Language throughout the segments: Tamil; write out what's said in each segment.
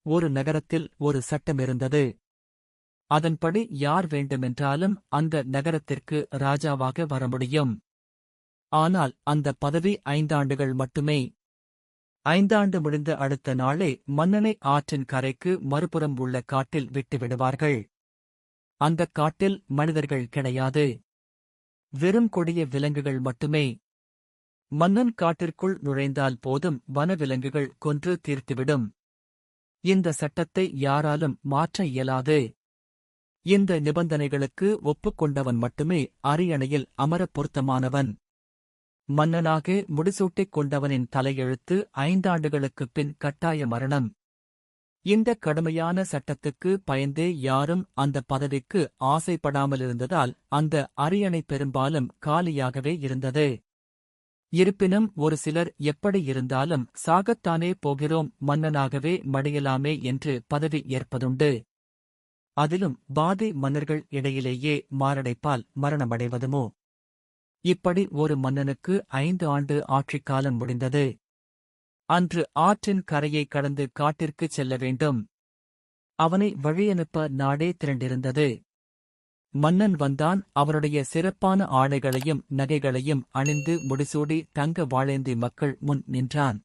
ஒரு நகரத்தில் ஒரு சட்டமிருந்தது. அதன்படி யார் வேண்டுமென்றாலும் அந்த நகரத்திற்கு ராஜாவாக வர முடியும். ஆனால் அந்த பதவி 5 ஆண்டுகள் மட்டுமே. 5 ஆண்டு முடிந்த அடுத்த நாளே மன்னனை ஆற்றின் கரைக்கு மறுபுறம் உள்ள காட்டில் விட்டுவிடுவார்கள். அந்தக் காட்டில் மனிதர்கள் கிடையாது. வெறும் கொடிய விலங்குகள் மட்டுமே. மன்னன் காட்டிற்குள் நுழைந்தால் போதும் வனவிலங்குகள் கொன்று தீர்த்துவிடும். இந்த சட்டத்தை யாராலும் மாற்ற இயலாது. இந்த நிபந்தனைகளுக்கு ஒப்புக்கொண்டவன் மட்டுமே அரியணையில் அமர பொருத்தமானவன். மன்னனாக முடிசூட்டிக் கொண்டவனின் தலையெழுத்து 5 ஆண்டுகளுக்குப் பின் கட்டாய மரணம். இந்த கடுமையான சட்டத்துக்கு பயந்தே யாரும் அந்த பதவிக்கு ஆசைப்படாமலிருந்ததால் அந்த அரியணை பெரும்பாலும் காலியாகவே இருந்தது. இருப்பினும் ஒரு சிலர் எப்படி இருந்தாலும் சாகத்தானே போகிறோம், மன்னனாகவே மடியலாமே என்று பதவி ஏற்பதுண்டு. அதிலும் பாதி மன்னர்கள் இடையிலேயே மாரடைப்பால் மரணமடைவதுமோ. இப்படி ஒரு மன்னனுக்கு 5 ஆண்டு ஆட்சிக்காலம் முடிந்தது. அன்று ஆற்றின் கரையை கடந்து காட்டிற்குச் செல்ல வேண்டும். அவனை வழியனுப்ப நாடே திரண்டிருந்தது. மன்னன் வந்தான். அவருடைய சிறப்பான ஆடைகளையும் நகைகளையும் அணிந்து முடிசூடி தங்க வாளேந்தி மக்கள் முன் நின்றான்.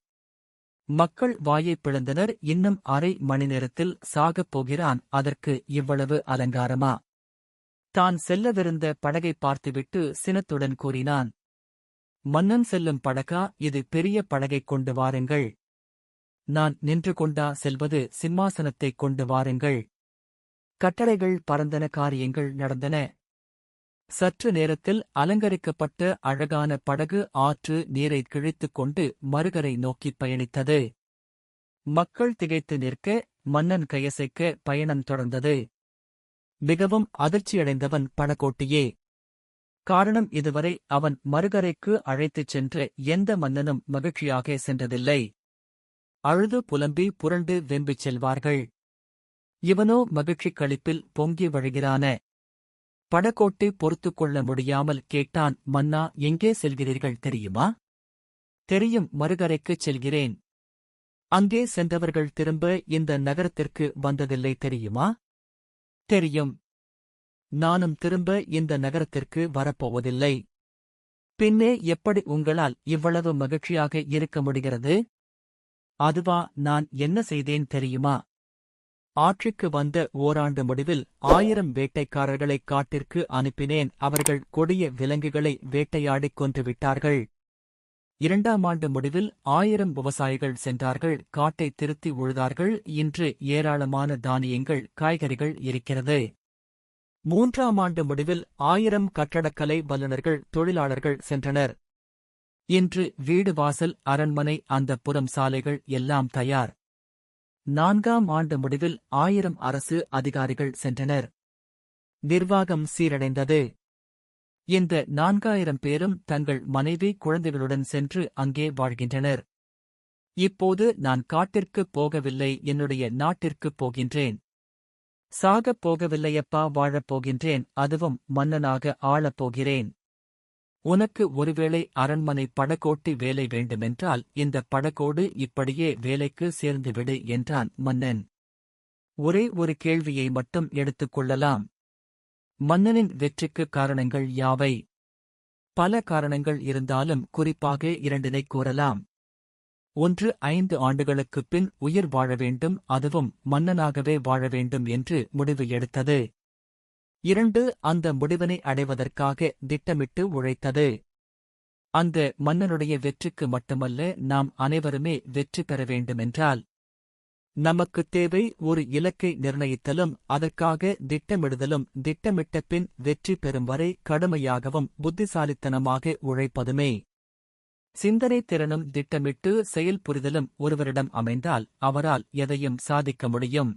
மக்கள் வாயைப் பிளந்தனர். இன்னும் அரை மணி நேரத்தில் சாகப் போகிறான், அதற்கு இவ்வளவு அலங்காரமா? தான் செல்லவிருந்த படகைப் பார்த்துவிட்டு சினத்துடன் கூறினான், மன்னன் செல்லும் படகா இது? பெரிய படகைக் கொண்டு வாருங்கள். நான் நின்று கொண்டா செல்வது? சிம்மாசனத்தைக் கொண்டு வாருங்கள். கட்டளைகள் பறந்தன, காரியங்கள் நடந்தன. சற்று நேரத்தில் அலங்கரிக்கப்பட்ட அழகான படகு ஆற்று நீரை கிழித்துக் கொண்டு மறுகரை நோக்கிப் பயணித்தது. மக்கள் திகைத்து நிற்க, மன்னன் கையசைக்க பயணம் தொடர்ந்தது. மிகவும் அதிர்ச்சியடைந்தவன் படகோட்டியே. காரணம், இதுவரை அவன் மறுகரைக்கு அழைத்துச் சென்ற எந்த மன்னனும் மகிழ்ச்சியாக சென்றதில்லை. அழுது புலம்பி புரண்டு வெம்பிச் செல்வார்கள். இவனோ மகிழ்ச்சிக் களிப்பில் பொங்கி வழிகிறான. படகோட்டி பொறுத்துக் கொள்ள முடியாமல் கேட்டான், மன்னா, எங்கே செல்கிறீர்கள் தெரியுமா? தெரியும், மறுகரைக்குச் செல்கிறேன். அங்கே சென்றவர்கள் திரும்ப இந்த நகரத்திற்கு வந்ததில்லை தெரியுமா? தெரியும். நானும் திரும்ப இந்த நகரத்திற்கு வரப்போவதில்லை. பின்னே எப்படி உங்களால் இவ்வளவு மகிழ்ச்சியாக இருக்க முடிகிறது? அதுவா, நான் என்ன செய்தேன் தெரியுமா? ஆட்சிக்கு வந்த ஓராண்டு முடிவில் 1000 வேட்டைக்காரர்களை காட்டிற்கு அனுப்பினேன். அவர்கள் கொடிய விலங்குகளை வேட்டையாடிக் கொன்றுவிட்டார்கள். 2ஆம் ஆண்டு முடிவில் 1000 விவசாயிகள் சென்றார்கள், காட்டை திருத்தி உழுதார்கள். இன்று ஏராளமான தானியங்கள், காய்கறிகள் இருக்கிறது. 3ஆம் ஆண்டு முடிவில் 1000 கட்டடக்கலை வல்லுநர்கள், தொழிலாளர்கள் சென்றனர். இன்று வீடு, வாசல், அரண்மனை, அந்தப்புறம், சாலைகள் எல்லாம் தயார். 4ஆம் ஆண்டு முடிவில் 1000 அரசு அதிகாரிகள் சென்றனர். நிர்வாகம் சீரடைந்தது. இந்த 4000 பேரும் தங்கள் மனைவி குழந்தைகளுடன் சென்று அங்கே வாழ்கின்றனர். இப்போது நான் காட்டிற்குப் போகவில்லை, என்னுடைய நாட்டிற்குப் போகின்றேன். சாகப் போகவில்லையப்பா, வாழப் போகின்றேன். அதுவும் மன்னனாக ஆளப் போகிறேன். உனக்கு ஒருவேளை அரண்மனை படகோட்டி வேலை வேண்டுமென்றால் இந்த படகோடு இப்படியே வேலைக்கு சேர்ந்துவிடு என்றான் மன்னன். ஒரே ஒரு கேள்வியை மட்டும் எடுத்துக் கொள்ளலாம். மன்னனின் வெற்றிக்கு காரணங்கள் யாவை? பல காரணங்கள் இருந்தாலும் குறிப்பாக 2 கூறலாம். ஒன்று, 5 ஆண்டுகளுக்குப் பின் உயிர் வாழ வேண்டும், அதுவும் மன்னனாகவே வாழ வேண்டும் என்று முடிவு எடுத்தது. 2, அந்த முடிவினை அடைவதற்காக திட்டமிட்டு உழைத்தது. அந்த மன்னனுடைய வெற்றிக்கு மட்டுமல்ல, நாம் அனைவருமே வெற்றி பெற வேண்டுமென்றால் நமக்குத் தேவை ஒரு இலக்கை நிர்ணயித்தலும் அதற்காக திட்டமிடுதலும். திட்டமிட்ட பின் வெற்றி பெறும் வரை கடுமையாகவும் புத்திசாலித்தனமாக உழைப்பதுமே. சிந்தனை திறனும் திட்டமிட்டு செயல் புரிதலும் ஒருவரிடம் அமைந்தால் அவரால் எதையும் சாதிக்க முடியும்.